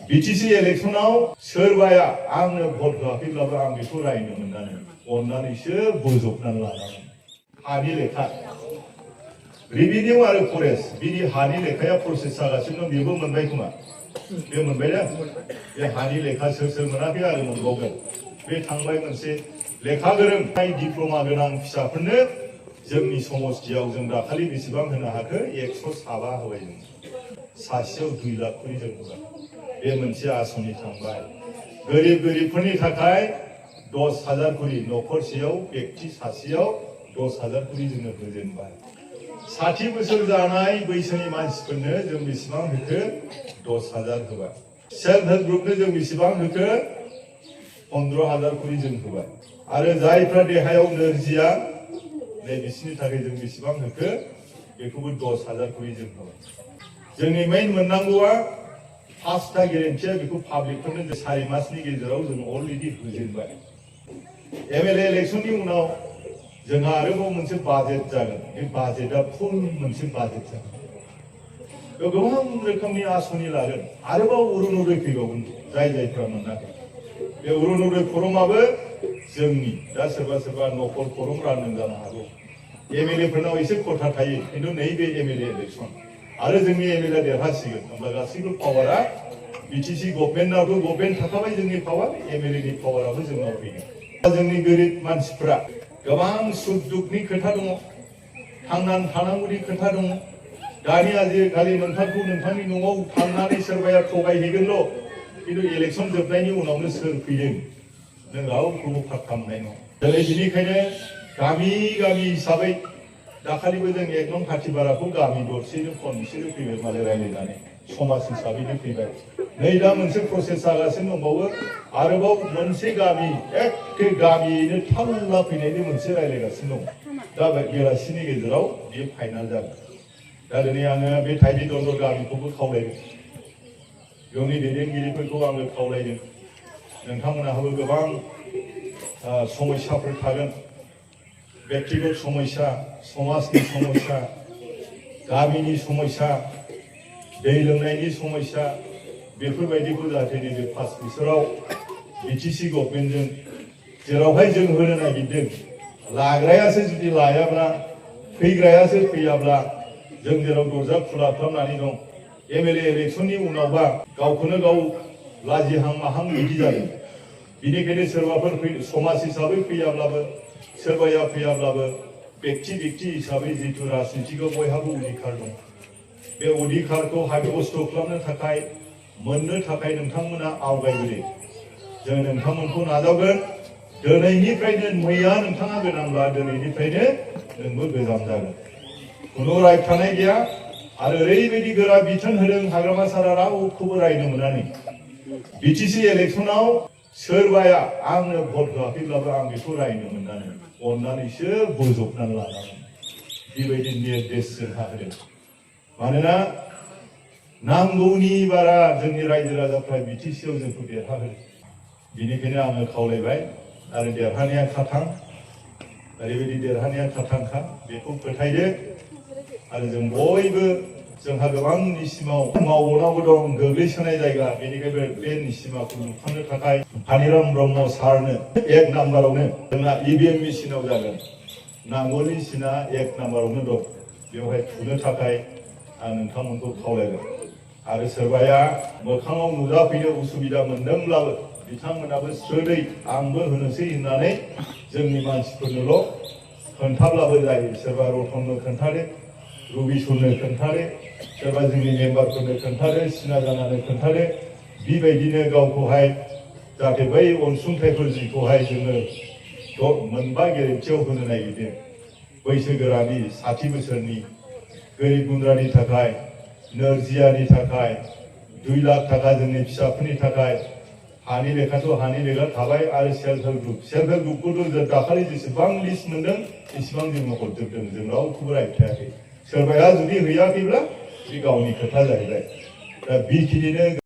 BTC इलेक्शनाव सोरबाया आंनो भट होआखैब्लाबो आं बेखौ रायनो मोननानै अननानैसो बोजबनानै लानांगोन। हानि लेखा रेभिनिउ आरो फरेस्ट बिनि हानि लेखाया प्रसेस जागासिनो दं। बेबो मोनबाय खोमा, बे मोनबाय दा? बे हानि लेखा सोर मोनाखै आरो मोनबावगोन। बे थांबाय मोनसे लेखा गोरों डिप्ल'मा गोनां फिसाफोरनो जोंनि समस्थियाव जों दाखालि बेसेबां होनो हाखो? 107 होबाय जों। सासेयाव 2 लाख खरि जों होबाय। बे मोनसे आसनि थांबाय। गोरिबफोरनि थाखाय 10,000 खरि न'खरसेयाव व्यक्ति सासेयाव 10,000 खरि जोङो होजेनबाय। 60 बोसोर जानाय बैसोनि मानसिफोरनो जों बेसेबां होखो? 10,000 होबाय। सेल्फ हेल्प ग्रुपनो जों बेसेबां होखो? 15,000 खरि जों होबाय। आरो जायफ्रा देहायाव नोरजिया नै बिसोरनि थाखाय जों बेसेबां होखो? बेखौबो 10,000 खरि जों होबाय। जोंनि मेइन मोननांगौआ फार्स्टआ गेरेन्टिया बेखौ पाब्लिकफोरनो 4 मासनि गेजेराव जों अलरेडि होजेनबाय। एमएलए इलेक्शननि उनाव जोंहा आरोबाव मोनसे बाजेट जागोन। बे बाजेटआ फुल मोनसे बाजेट जागोन। बेयाव गोबां रोखोमनि आसनि लागोन। आरोबाव अरुणोदय फैबावगोन जायफ्रा मोनाखै। बे अरुणोदय फरमाबो जोंनि दा सोरबा नखर फरम रानदों जानो हागौ। एमएलए फोरनाव एसे खथा थायो, खिन्थु नैबे एमएलए इलेक्शन आरो जोंनि एमएलए देरहासिगोन। होमब्ला गासैबो पावारा बीटीसी गभर्नमेन्टआवबो गभर्नमेन्ट थाखाबाय जोंनि पावार, एमएलए नि पावाराबो जोंनाव फैगोन। जोंनि गोरिब मानसिफ्रा गोबां सुख दुखनि खोथा दङ, थांनानै थानांगौनि खोथा दङ। दानि आजिखालि नोंथांखौ नोंथांनि न'आव थांनानै सोरबाया थगायहैगोनल', खिन्थु इलेक्शन जोबनायनि उनावनो सोर फैदों नों रावखौबो फात्ता मोननाय नङा। दिनै बेनिखायनो गामि हिसाबै दाखालिबो जों 1 नं खाथिबाराखौ गामि दरसेनो खनसेनो फैबाय मालाय रायलायनानै समाज हिसाबैनो फैबाय। नै दा मोनसे प्रसेस जागासिनो दंबावो। आरोबाव मोनसे गामि एखे गामियैनो थाल्ला फैनायनि मोनसे रायलायगासिनो दं। दा बेलासिनि गेजेराव बेयो फाइनाल जागोन। दा दिनै आङो बे थाइलि दन्दर गामिखौबो खावलायदों, बेवनि दैदेनगिरिफोरखौ आङो खावलायदों। नोंथांमोनहाबो गोबां समस्याफोर थागोन। व्यक्तिगत समस्या, समाजनि समस्या, गामिनि समस्या, दै लोंनायनि समस्या, बेफोरबायदिखौ जाहाथे नैबे 5 बोसोराव बीटीसी गभर्नमेन्टजों जेरावहाय जों होनो नागिरदों, लाग्रायासो जुदि लायाब्ला, फैग्रायासो फैयाब्ला, जों जेराव दरजा खुला खालामनानै दं। एमएलए इलेक्शननि उनावबा गावखौनो गाव लाजिहां माहां बिदि जादों। बिनिखायनो सोरबाफोर समाज हिसाबै फैयाब्लाबो, सोरबाया फैयाब्लाबो व्यक्ति हिसाबै जिथु राजनितिकआव बयहाबो अधिकार दं। बे अधिकारखौ हाबिबस्थ' खालामनो थाखाय मोननो थाखाय नोंथांमोना आवगायबोदों। जों नोंथांमोनखौ नाजावगोन। दिनैनिफ्रायनो मैया नोंथाङा गोनांब्ला दिनैनिफ्रायनो नोंबो गोजाम जागोन। खुनु रायथानाय गैया। आरो ओरैबायदि गोरा बिथोन होदों हाग्रामा सारा रावखौबो रायनो मोननानै। बीटीसी इलेक्शनाव सोरबाया आंनो भट होआखैब्लाबो आं बेखौ रायनो मोननानै अननानैसो बोजबनानै लानांगोन। बेबायदि निर्देश जोंहा होदों। मानोना नांगौनि बारा जोंनि रायजो राजाफ्रा बीटीसीआव जोंखौ देरहाहोदों। बेनिखायनो आङो खावलायबाय। आरो देरहानाया खाथां, ओरैबायदि देरहानाया खाथांखा, बेखौ फोथायदो। आरो जों बयबो जोंहा गोबां निसिमाव मावबावनांगौ दं, गोग्लैसोनाय जायगा। बेनिखायनो बे निसिमाखौ नुखांनो थाखाय फानिराम ब्रह्म सारनो 1 नाम्बारावनो जोंना EVM मेसिनाव जागोन। नांगौनि सिना 1 नाम्बारावनो दं। बेवहाय थुनो थाखाय आं नोंथांमोनखौ खावलायगोन। आरो सोरबाया मोखाङाव नुजाफैनो उसुबिदा मोनदोंब्लाबो बिथांमोनाबो स्रोदै आंबो होनोसै होननानै जोंनि मानसिफोरनोल' खोन्थाब्लाबो जायो। सोरबा रतननो खोन्थादो, रबिसरनो खोन्थादो, सोरबा जोंनि मेम्बारफोरनो खोन्थादो, सिना जानानो खोन्थादो। बेबायदिनो गावखौहाय जाहाथे बै अनसुंथाइफोर जिखौहाय जोङो मोनबा गेरेन्टियाव होनो नागिरदों। बैसोगोरानि 60 बोसोरनि, गोरिब गुन्द्रानि थाखाय, नोरजियानि थाखाय 2 लाख थाखा जोंनि फिसाफोरनि थाखाय। हानि लेखाथ' हानि लेखा थाबाय। आरो सेल्फ हेल्प ग्रुपखौथ' जों दाखालि जेसेबां लिस्ट मोनदों एसेबां जोङो हरजोबदों। जों रावखौबो रायथायाखै। सोरबाया जुदि हैयाखैब्ला बे गावनि खोथा जाहैबाय। दा बेखिनिनो